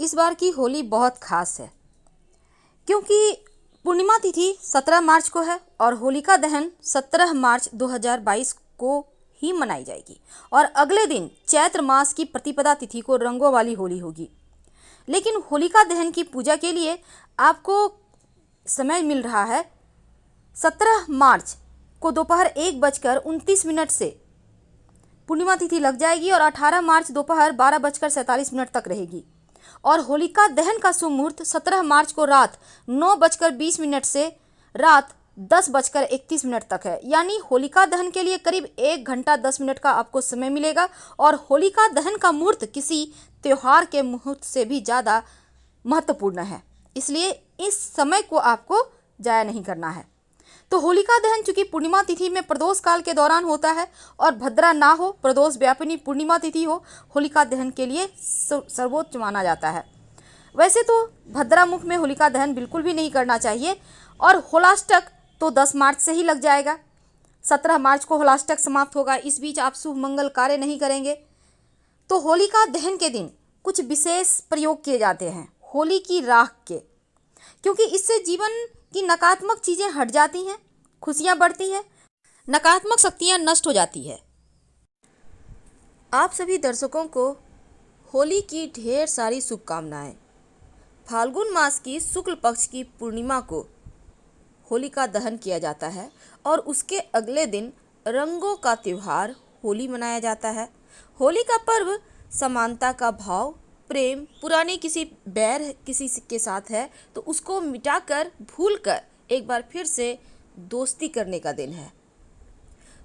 इस बार की होली बहुत खास है क्योंकि पूर्णिमा तिथि 17 मार्च को है और होलिका दहन 17 मार्च 2022 को ही मनाई जाएगी और अगले दिन चैत्र मास की प्रतिपदा तिथि को रंगों वाली होली होगी। लेकिन होलिका दहन की पूजा के लिए आपको समय मिल रहा है 17 मार्च को दोपहर 1:29 से पूर्णिमा तिथि लग जाएगी और 18 मार्च दोपहर 12:47 तक रहेगी और होलिका दहन का शुभ मुहूर्त 17 मार्च को रात 9:20 से रात 10:31 तक है। यानी होलिका दहन के लिए करीब 1 घंटा 10 मिनट का आपको समय मिलेगा और होलिका दहन का मुहूर्त किसी त्योहार के मुहूर्त से भी ज़्यादा महत्वपूर्ण है, इसलिए इस समय को आपको जाया नहीं करना है। तो होलिका दहन चूंकि पूर्णिमा तिथि में प्रदोष काल के दौरान होता है और भद्रा ना हो, प्रदोष व्यापिनी पूर्णिमा तिथि हो, होलिका दहन के लिए सर्वोच्च माना जाता है। वैसे तो भद्रा मुख में होलिका दहन बिल्कुल भी नहीं करना चाहिए और होलाष्टक तो 10 मार्च से ही लग जाएगा। 17 मार्च को होलाष्टक समाप्त होगा। इस बीच आप शुभ मंगल कार्य नहीं करेंगे। तो होलिका दहन के दिन कुछ विशेष प्रयोग किए जाते हैं होली की राख के, क्योंकि इससे जीवन की नकारात्मक चीज़ें हट जाती हैं, खुशियाँ बढ़ती हैं, नकारात्मक शक्तियाँ नष्ट हो जाती है। आप सभी दर्शकों को होली की ढेर सारी शुभकामनाएं। फाल्गुन मास की शुक्ल पक्ष की पूर्णिमा को होलिका दहन किया जाता है और उसके अगले दिन रंगों का त्यौहार होली मनाया जाता है। होली का पर्व समानता का भाव, प्रेम, पुराने किसी बैर किसी के साथ है तो उसको मिटाकर भूलकर एक बार फिर से दोस्ती करने का दिन है।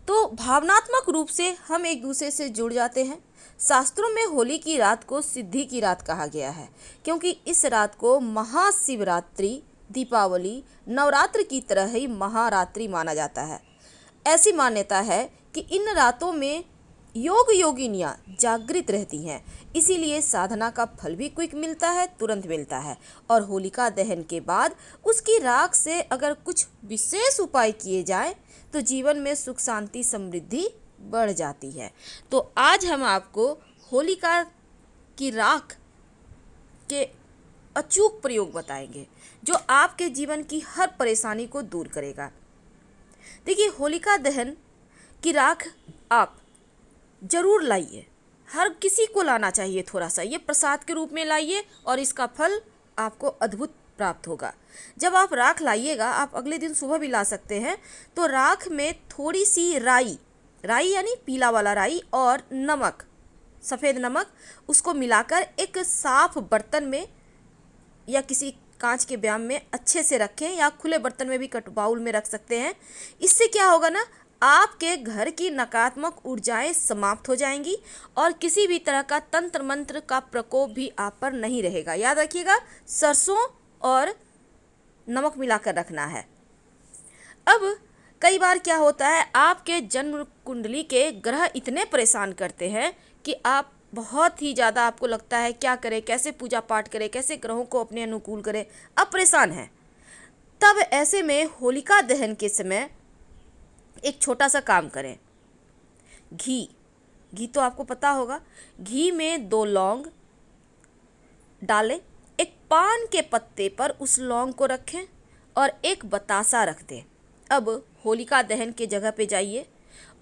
तो भावनात्मक रूप से हम एक दूसरे से जुड़ जाते हैं। शास्त्रों में होली की रात को सिद्धि की रात कहा गया है क्योंकि इस रात को महाशिवरात्रि, दीपावली, नवरात्र की तरह ही महारात्रि माना जाता है। ऐसी मान्यता है कि इन रातों में योग योगिनियाँ जागृत रहती हैं, इसीलिए साधना का फल भी क्विक मिलता है, तुरंत मिलता है। और होलिका दहन के बाद उसकी राख से अगर कुछ विशेष उपाय किए जाए तो जीवन में सुख शांति समृद्धि बढ़ जाती है। तो आज हम आपको होलिका की राख के अचूक प्रयोग बताएंगे जो आपके जीवन की हर परेशानी को दूर करेगा। देखिए, होलिका दहन की राख आप जरूर लाइए, हर किसी को लाना चाहिए। थोड़ा सा ये प्रसाद के रूप में लाइए और इसका फल आपको अद्भुत प्राप्त होगा। जब आप राख लाइएगा, आप अगले दिन सुबह भी ला सकते हैं। तो राख में थोड़ी सी राई यानी पीला वाला राई और नमक, सफ़ेद नमक, उसको मिलाकर एक साफ बर्तन में या किसी कांच के बयाम में अच्छे से रखें या खुले बर्तन में भी बाउल में रख सकते हैं। इससे क्या होगा ना, आपके घर की नकारात्मक ऊर्जाएं समाप्त हो जाएंगी और किसी भी तरह का तंत्र मंत्र का प्रकोप भी आप पर नहीं रहेगा। याद रखिएगा, सरसों और नमक मिलाकर रखना है। अब कई बार क्या होता है, आपके जन्म कुंडली के ग्रह इतने परेशान करते हैं कि आप बहुत ही ज़्यादा, आपको लगता है क्या करें, कैसे पूजा पाठ करें, कैसे ग्रहों को अपने अनुकूल करें, अब परेशान हैं। तब ऐसे में होलिका दहन के समय एक छोटा सा काम करें। घी तो आपको पता होगा, घी में 2 लौंग डालें, एक पान के पत्ते पर उस लौंग को रखें और एक बतासा रख दें। अब होलिका दहन के जगह पे जाइए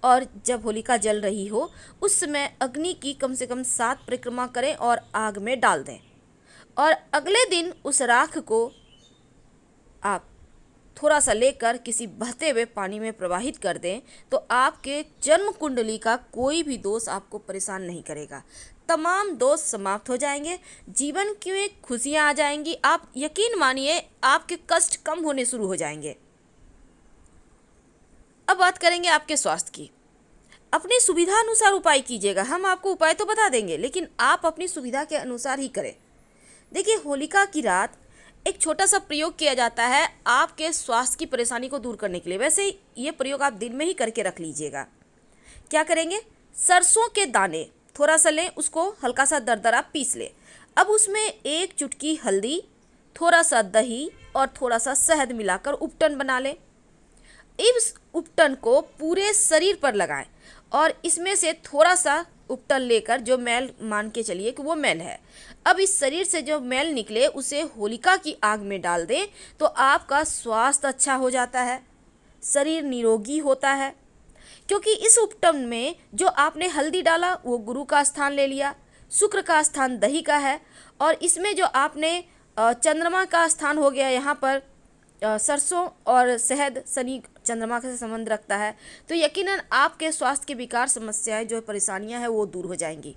और जब होलिका जल रही हो उस समय अग्नि की कम से कम 7 परिक्रमा करें और आग में डाल दें और अगले दिन उस राख को आप थोड़ा सा लेकर किसी बहते हुए पानी में प्रवाहित कर दें तो आपके जन्म कुंडली का कोई भी दोष आपको परेशान नहीं करेगा। तमाम दोष समाप्त हो जाएंगे, जीवन में खुशियाँ आ जाएंगी। आप यकीन मानिए, आपके कष्ट कम होने शुरू हो जाएंगे। अब बात करेंगे आपके स्वास्थ्य की। अपनी सुविधा अनुसार उपाय कीजिएगा। हम आपको उपाय तो बता देंगे लेकिन आप अपनी सुविधा के अनुसार ही करें। देखिए, होलिका की रात एक छोटा सा प्रयोग किया जाता है आपके स्वास्थ्य की परेशानी को दूर करने के लिए। वैसे ये प्रयोग आप दिन में ही करके रख लीजिएगा। क्या करेंगे, सरसों के दाने थोड़ा सा लें, उसको हल्का सा दरदरा पीस लें। अब उसमें 1 चुटकी हल्दी, थोड़ा सा दही और थोड़ा सा शहद मिलाकर उपटन बना लें। इस उपटन को पूरे शरीर पर लगाएं और इसमें से थोड़ा सा उपटन लेकर, जो मैल मान के चलिए कि वो मैल है, अब इस शरीर से जो मैल निकले उसे होलिका की आग में डाल दें तो आपका स्वास्थ्य अच्छा हो जाता है, शरीर निरोगी होता है। क्योंकि इस उपटन में जो आपने हल्दी डाला वो गुरु का स्थान ले लिया, शुक्र का स्थान दही का है, और इसमें जो आपने चंद्रमा का स्थान हो गया यहाँ पर सरसों और शहद, शनि चंद्रमा से संबंध रखता है, तो यकीनन आपके स्वास्थ्य के विकार समस्याएं जो परेशानियां हैं वो दूर हो जाएंगी।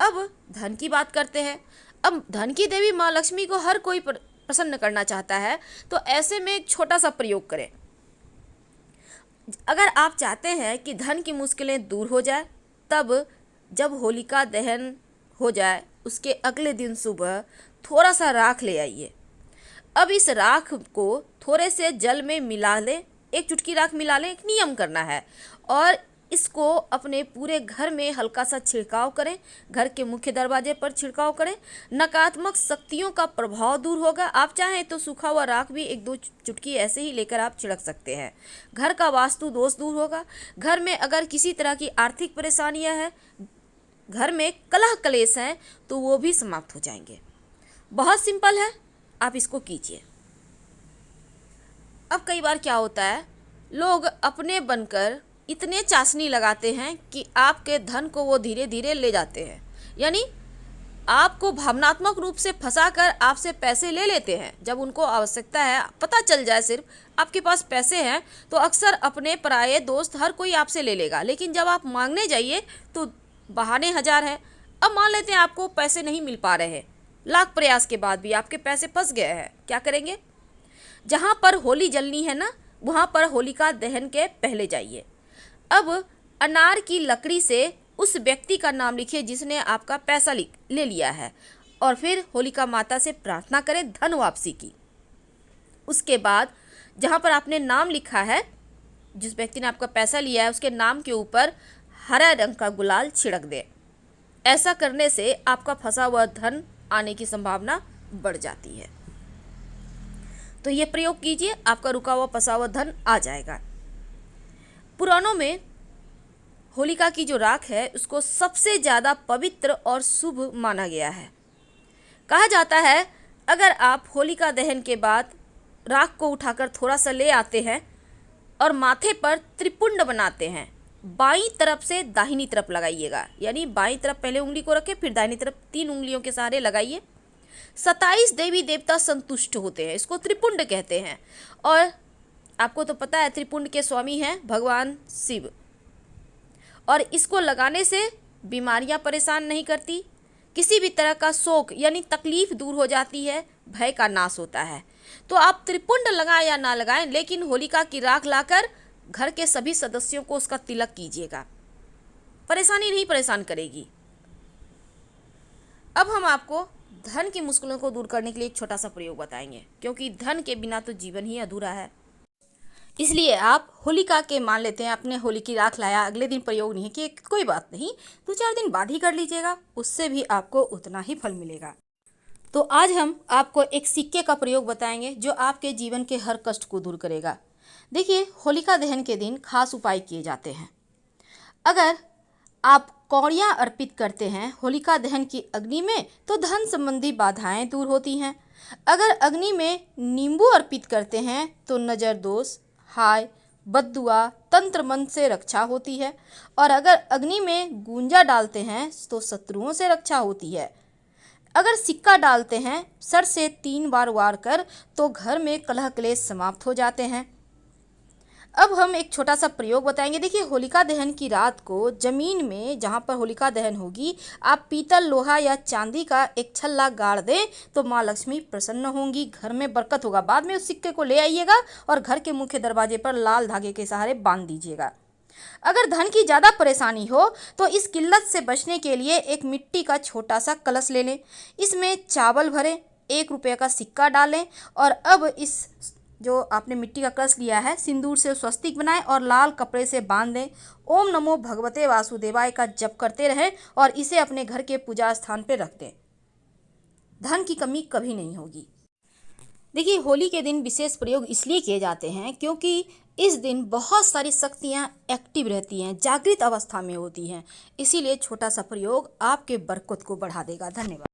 अब धन की बात करते हैं। अब धन की देवी माँ लक्ष्मी को हर कोई प्रसन्न करना चाहता है, तो ऐसे में एक छोटा सा प्रयोग करें। अगर आप चाहते हैं कि धन की मुश्किलें दूर हो जाए, तब जब होलिका दहन हो जाए उसके अगले दिन सुबह थोड़ा सा राख ले आइए। अब इस राख को थोड़े से जल में मिला लें, एक चुटकी राख मिला लें, एक नियम करना है, और इसको अपने पूरे घर में हल्का सा छिड़काव करें, घर के मुख्य दरवाजे पर छिड़काव करें। नकारात्मक शक्तियों का प्रभाव दूर होगा। आप चाहें तो सूखा हुआ राख भी एक दो चुटकी ऐसे ही लेकर आप छिड़क सकते हैं। घर का वास्तु दोष दूर होगा। घर में अगर किसी तरह की आर्थिक परेशानियां हैं, घर में कलह कलेश हैं, तो वो भी समाप्त हो जाएंगे। बहुत सिंपल है, आप इसको कीजिए। अब कई बार क्या होता है, लोग अपने बनकर इतने चाशनी लगाते हैं कि आपके धन को वो धीरे धीरे ले जाते हैं, यानी आपको भावनात्मक रूप से फंसाकर आपसे पैसे ले लेते हैं। जब उनको आवश्यकता है, पता चल जाए सिर्फ आपके पास पैसे हैं, तो अक्सर अपने पराये दोस्त हर कोई आपसे ले लेगा, लेकिन जब आप मांगने जाइए तो बहाने हजार हैं। अब मान लेते हैं आपको पैसे नहीं मिल पा रहे हैं, लाख प्रयास के बाद भी आपके पैसे फंस गए हैं, क्या करेंगे? जहाँ पर होली जलनी है ना, वहाँ पर होलिका दहन के पहले जाइए। अब अनार की लकड़ी से उस व्यक्ति का नाम लिखिए जिसने आपका पैसा ले लिया है, और फिर होलिका माता से प्रार्थना करें धन वापसी की। उसके बाद जहाँ पर आपने नाम लिखा है, जिस व्यक्ति ने आपका पैसा लिया है, उसके नाम के ऊपर हरा रंग का गुलाल छिड़क दें। ऐसा करने से आपका फंसा हुआ धन आने की संभावना बढ़ जाती है। तो ये प्रयोग कीजिए, आपका रुका हुआ फंसा हुआ धन आ जाएगा। पुराणों में होलिका की जो राख है उसको सबसे ज़्यादा पवित्र और शुभ माना गया है। कहा जाता है अगर आप होलिका दहन के बाद राख को उठाकर थोड़ा सा ले आते हैं और माथे पर त्रिपुंड बनाते हैं, बाईं तरफ से दाहिनी तरफ लगाइएगा, यानी बाईं तरफ पहले उंगली को रखें, फिर दाहिनी तरफ 3 उंगलियों के सहारे लगाइए। 27 देवी देवता संतुष्ट होते हैं, इसको त्रिपुंड कहते हैं। और आपको तो पता है त्रिपुंड के स्वामी हैं भगवान शिव, और इसको लगाने से बीमारियां परेशान नहीं करती, किसी भी तरह का शोक यानी तकलीफ दूर हो जाती है, भय का नाश होता है। तो आप त्रिपुंड लगाएं या ना लगाएं, लेकिन होलिका की राख लाकर घर के सभी सदस्यों को उसका तिलक कीजिएगा, परेशानी नहीं परेशान करेगी। अब हम आपको धन की मुश्किलों को दूर करने के लिए एक छोटा सा प्रयोग बताएंगे, क्योंकि धन के बिना तो जीवन ही अधूरा है। इसलिए आप होलिका के मान लेते हैं अपने होली की राख लाया, अगले दिन प्रयोग नहीं किए, कोई बात नहीं, 2-4 दिन बाद ही कर लीजिएगा, उससे भी आपको उतना ही फल मिलेगा। तो आज हम आपको एक सिक्के का प्रयोग बताएंगे जो आपके जीवन के हर कष्ट को दूर करेगा। देखिए, होलिका दहन के दिन खास उपाय किए जाते हैं। अगर आप कौड़ियाँ अर्पित करते हैं होलिका दहन की अग्नि में, तो धन संबंधी बाधाएं दूर होती हैं। अगर अग्नि में नींबू अर्पित करते हैं तो नज़र दोष, हाय, बद्दुआ, तंत्र मंत्र से रक्षा होती है। और अगर अग्नि में गूंजा डालते हैं तो शत्रुओं से रक्षा होती है। अगर सिक्का डालते हैं सर से 3 बार वार कर, तो घर में कलह क्लेश समाप्त हो जाते हैं। अब हम एक छोटा सा प्रयोग बताएंगे। देखिए, होलिका दहन की रात को जमीन में जहाँ पर होलिका दहन होगी, आप पीतल, लोहा या चांदी का एक छल्ला गाड़ दें तो माँ लक्ष्मी प्रसन्न होंगी, घर में बरकत होगा। बाद में उस सिक्के को ले आइएगा और घर के मुख्य दरवाजे पर लाल धागे के सहारे बांध दीजिएगा। अगर धन की ज़्यादा परेशानी हो तो इस किल्लत से बचने के लिए एक मिट्टी का छोटा सा कलश ले लें, इसमें चावल भरें, 1 रुपये का सिक्का डालें, और अब इस जो आपने मिट्टी का कलश लिया है सिंदूर से स्वस्तिक बनाएं और लाल कपड़े से बांध दें। ओम नमो भगवते वासुदेवाय का जप करते रहें और इसे अपने घर के पूजा स्थान पर रख दें। धन की कमी कभी नहीं होगी। देखिए, होली के दिन विशेष प्रयोग इसलिए किए जाते हैं क्योंकि इस दिन बहुत सारी शक्तियाँ एक्टिव रहती हैं, जागृत अवस्था में होती हैं। इसीलिए छोटा सा प्रयोग आपके बरकत को बढ़ा देगा। धन्यवाद।